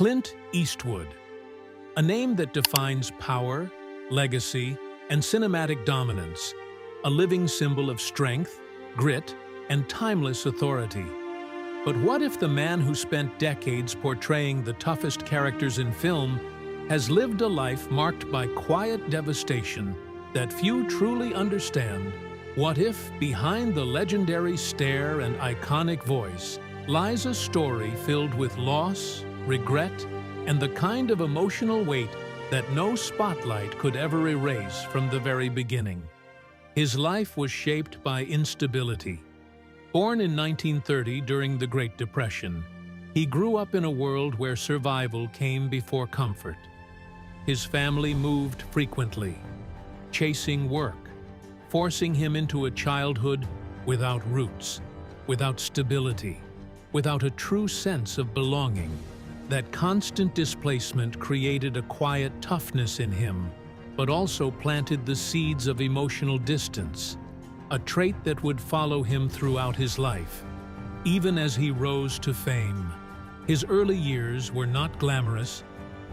Clint Eastwood, a name that defines power, legacy, and cinematic dominance, a living symbol of strength, grit, and timeless authority. But what if the man who spent decades portraying the toughest characters in film has lived a life marked by quiet devastation that few truly understand? What if, behind the legendary stare and iconic voice, lies a story filled with loss, regret, and the kind of emotional weight that no spotlight could ever erase from the very beginning? His life was shaped by instability. Born in 1930 during the Great Depression, he grew up in a world where survival came before comfort. His family moved frequently, chasing work, forcing him into a childhood without roots, without stability, without a true sense of belonging. That constant displacement created a quiet toughness in him, but also planted the seeds of emotional distance, a trait that would follow him throughout his life. Even as he rose to fame, his early years were not glamorous.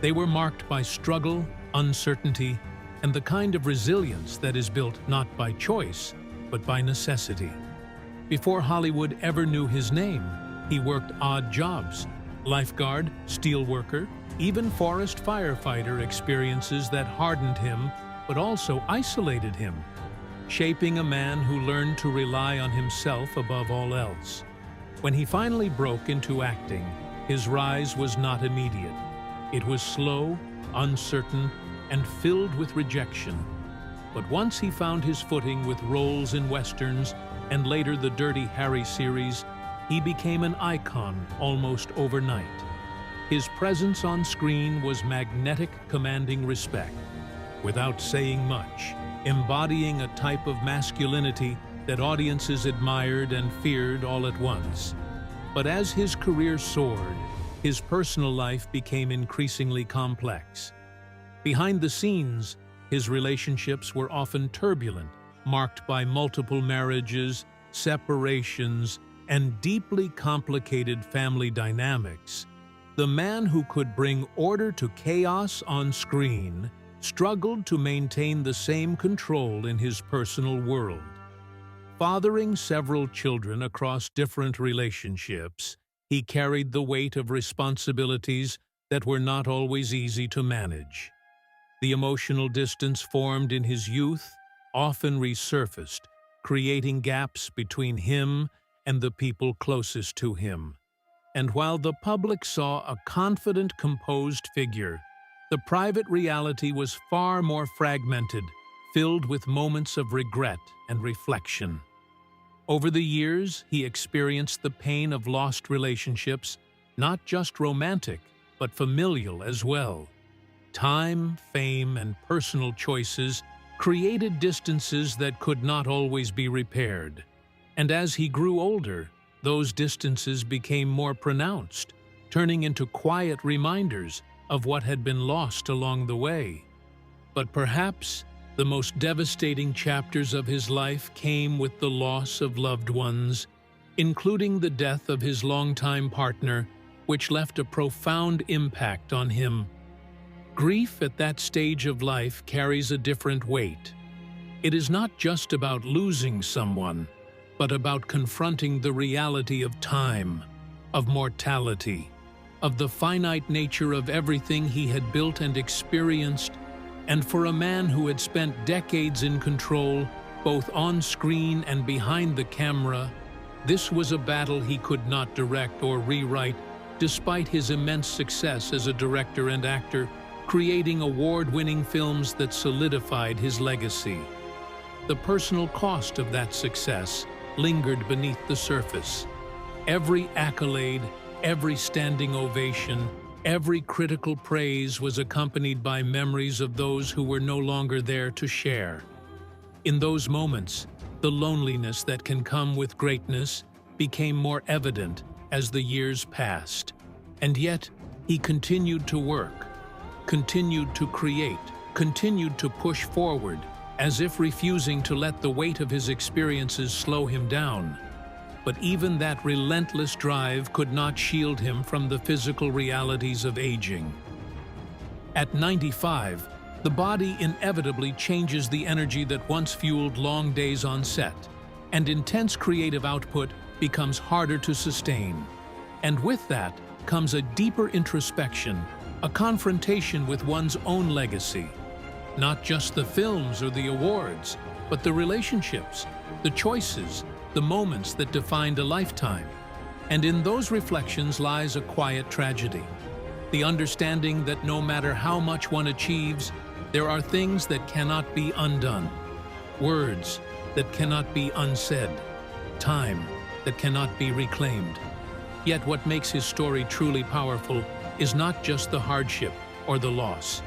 They were marked by struggle, uncertainty, and the kind of resilience that is built not by choice, but by necessity. Before Hollywood ever knew his name, he worked odd jobs: lifeguard, steelworker, even forest firefighter, experiences that hardened him but also isolated him, shaping a man who learned to rely on himself above all else. When he finally broke into acting, his rise was not immediate. It was slow, uncertain, and filled with rejection. But once he found his footing with roles in westerns and later the Dirty Harry series, he became an icon almost overnight. His presence on screen was magnetic, commanding respect, without saying much, embodying a type of masculinity that audiences admired and feared all at once. But as his career soared, his personal life became increasingly complex. Behind the scenes, his relationships were often turbulent, marked by multiple marriages, separations, and deeply complicated family dynamics. The man who could bring order to chaos on screen struggled to maintain the same control in his personal world. Fathering several children across different relationships, he carried the weight of responsibilities that were not always easy to manage. The emotional distance formed in his youth often resurfaced, creating gaps between him and the people closest to him. And while the public saw a confident, composed figure, the private reality was far more fragmented, filled with moments of regret and reflection. Over the years, he experienced the pain of lost relationships, not just romantic, but familial as well. Time, fame, and personal choices created distances that could not always be repaired. And as he grew older, those distances became more pronounced, turning into quiet reminders of what had been lost along the way. But perhaps the most devastating chapters of his life came with the loss of loved ones, including the death of his longtime partner, which left a profound impact on him. Grief at that stage of life carries a different weight. It is not just about losing someone, but about confronting the reality of time, of mortality, of the finite nature of everything he had built and experienced. And for a man who had spent decades in control, both on screen and behind the camera, this was a battle he could not direct or rewrite, despite his immense success as a director and actor, creating award-winning films that solidified his legacy. The personal cost of that success lingered beneath the surface. Every accolade, every standing ovation, every critical praise was accompanied by memories of those who were no longer there to share. In those moments, the loneliness that can come with greatness became more evident as the years passed. And yet, he continued to work, continued to create, continued to push forward, as if refusing to let the weight of his experiences slow him down. But even that relentless drive could not shield him from the physical realities of aging. At 95, the body inevitably changes the energy that once fueled long days on set, and intense creative output becomes harder to sustain. And with that comes a deeper introspection, a confrontation with one's own legacy. Not just the films or the awards, but the relationships, the choices, the moments that defined a lifetime. And in those reflections lies a quiet tragedy. The understanding that no matter how much one achieves, there are things that cannot be undone, words that cannot be unsaid, time that cannot be reclaimed. Yet what makes his story truly powerful is not just the hardship or the loss,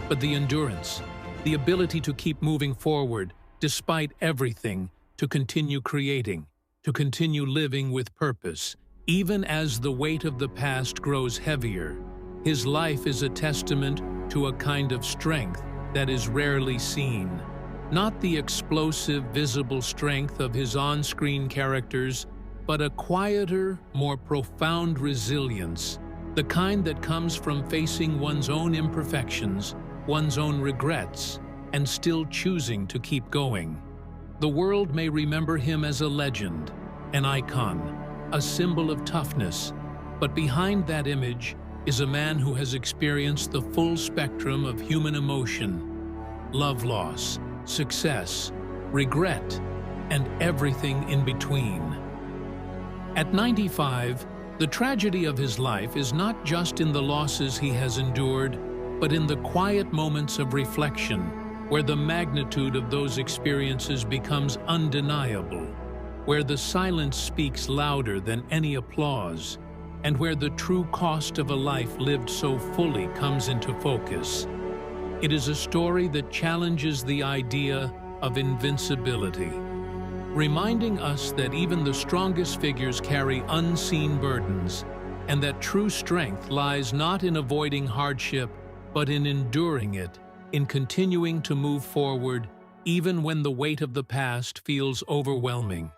but the endurance, the ability to keep moving forward despite everything, to continue creating, to continue living with purpose. Even as the weight of the past grows heavier, his life is a testament to a kind of strength that is rarely seen. Not the explosive, visible strength of his on-screen characters, but a quieter, more profound resilience, the kind that comes from facing one's own imperfections, one's own regrets, and still choosing to keep going. The world may remember him as a legend, an icon, a symbol of toughness, but behind that image is a man who has experienced the full spectrum of human emotion, love loss, success, regret, and everything in between. At 95, the tragedy of his life is not just in the losses he has endured, but in the quiet moments of reflection, where the magnitude of those experiences becomes undeniable, where the silence speaks louder than any applause, and where the true cost of a life lived so fully comes into focus. It is a story that challenges the idea of invincibility, reminding us that even the strongest figures carry unseen burdens, and that true strength lies not in avoiding hardship, but in enduring it, in continuing to move forward, even when the weight of the past feels overwhelming.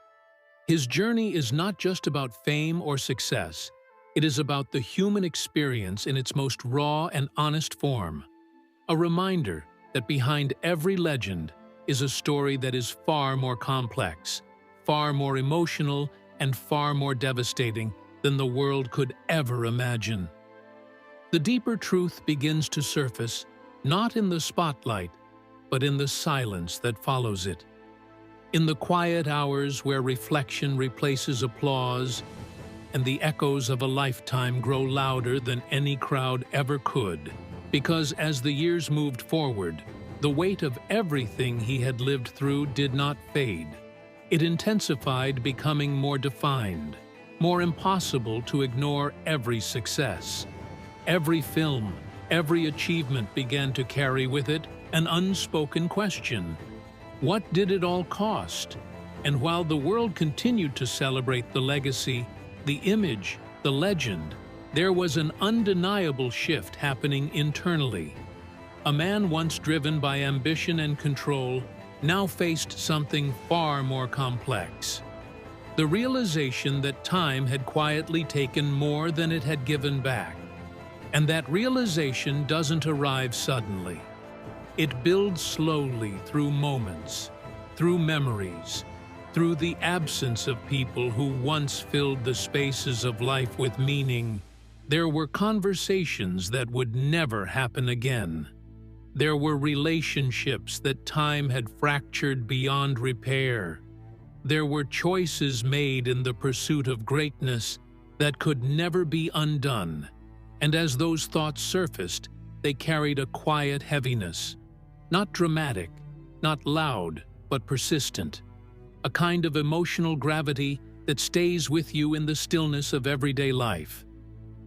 His journey is not just about fame or success. It is about the human experience in its most raw and honest form. A reminder that behind every legend is a story that is far more complex, far more emotional, and far more devastating than the world could ever imagine. The deeper truth begins to surface, not in the spotlight, but in the silence that follows it. In the quiet hours where reflection replaces applause, and the echoes of a lifetime grow louder than any crowd ever could. Because as the years moved forward, the weight of everything he had lived through did not fade. It intensified, becoming more defined, more impossible to ignore every success. Every film, every achievement began to carry with it an unspoken question. What did it all cost? And while the world continued to celebrate the legacy, the image, the legend, there was an undeniable shift happening internally. A man once driven by ambition and control now faced something far more complex. The realization that time had quietly taken more than it had given back. And that realization doesn't arrive suddenly. It builds slowly through moments, through memories, through the absence of people who once filled the spaces of life with meaning. There were conversations that would never happen again. There were relationships that time had fractured beyond repair. There were choices made in the pursuit of greatness that could never be undone. And as those thoughts surfaced, they carried a quiet heaviness. Not dramatic, not loud, but persistent. A kind of emotional gravity that stays with you in the stillness of everyday life.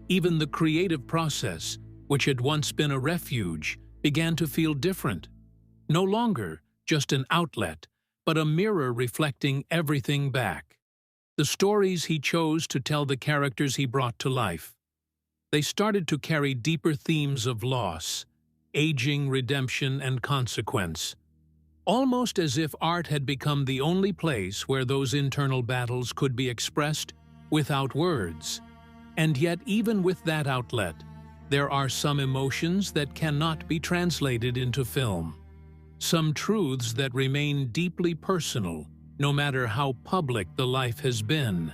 Even the creative process, which had once been a refuge, began to feel different. No longer just an outlet, but a mirror reflecting everything back. The stories he chose to tell, the characters he brought to life. They started to carry deeper themes of loss, aging, redemption, and consequence. almost as if art had become the only place where those internal battles could be expressed without words. And yet, even with that outlet, there are some emotions that cannot be translated into film. Some truths that remain deeply personal, no matter how public the life has been.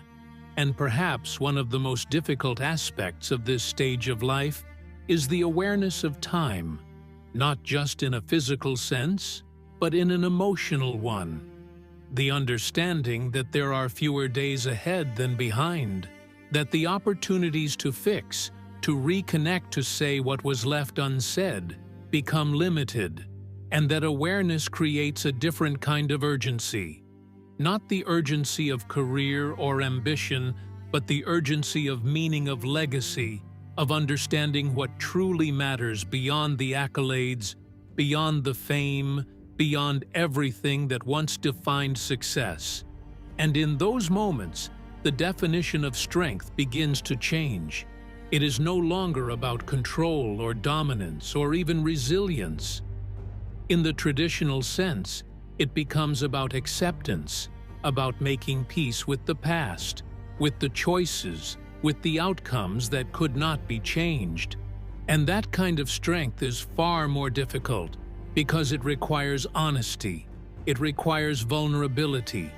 And perhaps one of the most difficult aspects of this stage of life is the awareness of time, not just in a physical sense, but in an emotional one. The understanding that there are fewer days ahead than behind, that the opportunities to fix, to reconnect, to say what was left unsaid, become limited, and that awareness creates a different kind of urgency. Not the urgency of career or ambition, but the urgency of meaning, of legacy, of understanding what truly matters beyond the accolades, beyond the fame, beyond everything that once defined success. And in those moments, the definition of strength begins to change. It is no longer about control or dominance or even resilience. In the traditional sense, it becomes about acceptance, about making peace with the past, with the choices, with the outcomes that could not be changed. And that kind of strength is far more difficult because it requires honesty, it requires vulnerability,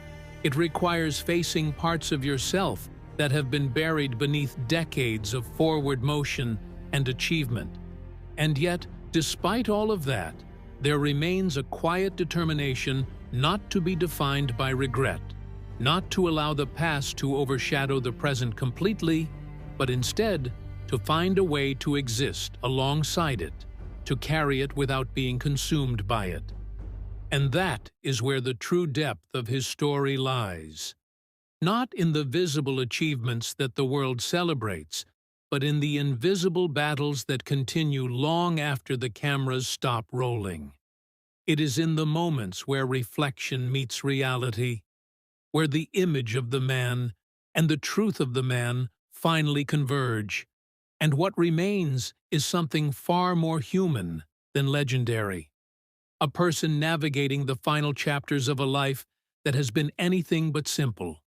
it requires facing parts of yourself that have been buried beneath decades of forward motion and achievement. And yet, despite all of that, there remains a quiet determination not to be defined by regret, not to allow the past to overshadow the present completely, but instead to find a way to exist alongside it, to carry it without being consumed by it. And that is where the true depth of his story lies. Not in the visible achievements that the world celebrates, but in the invisible battles that continue long after the cameras stop rolling. It is in the moments where reflection meets reality, where the image of the man and the truth of the man finally converge, and what remains is something far more human than legendary. A person navigating the final chapters of a life that has been anything but simple.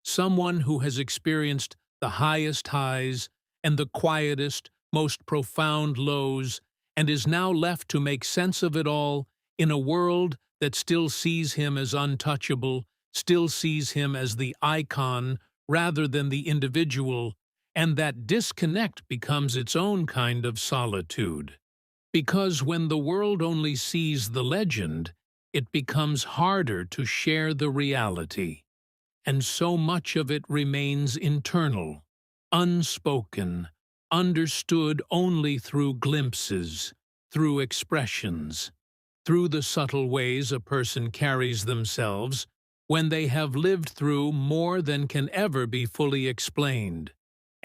Someone who has experienced the highest highs and the quietest, most profound lows, and is now left to make sense of it all in a world that still sees him as untouchable, still sees him as the icon rather than the individual, and that disconnect becomes its own kind of solitude. Because when the world only sees the legend, it becomes harder to share the reality. And so much of it remains internal, unspoken, understood only through glimpses, through expressions, through the subtle ways a person carries themselves when they have lived through more than can ever be fully explained.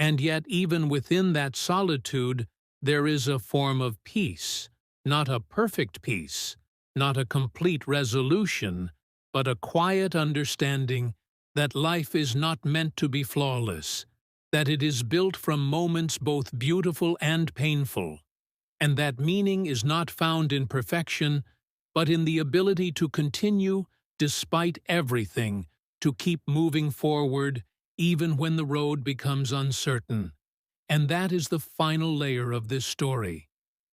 And yet, even within that solitude, there is a form of peace, not a perfect peace, not a complete resolution, but a quiet understanding that life is not meant to be flawless, that it is built from moments both beautiful and painful, and that meaning is not found in perfection, but in the ability to continue despite everything, to keep moving forward even when the road becomes uncertain. And that is the final layer of this story.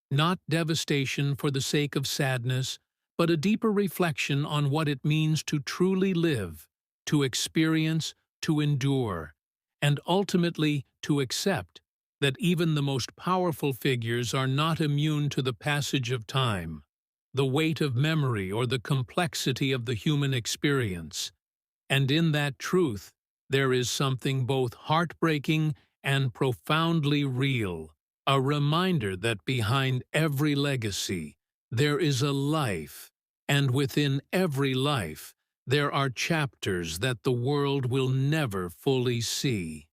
Not devastation for the sake of sadness, but a deeper reflection on what it means to truly live, to experience, to endure, and ultimately to accept that even the most powerful figures are not immune to the passage of time, the weight of memory, or the complexity of the human experience. And in that truth, there is something both heartbreaking and profoundly real, a reminder that behind every legacy, there is a life, and within every life, there are chapters that the world will never fully see.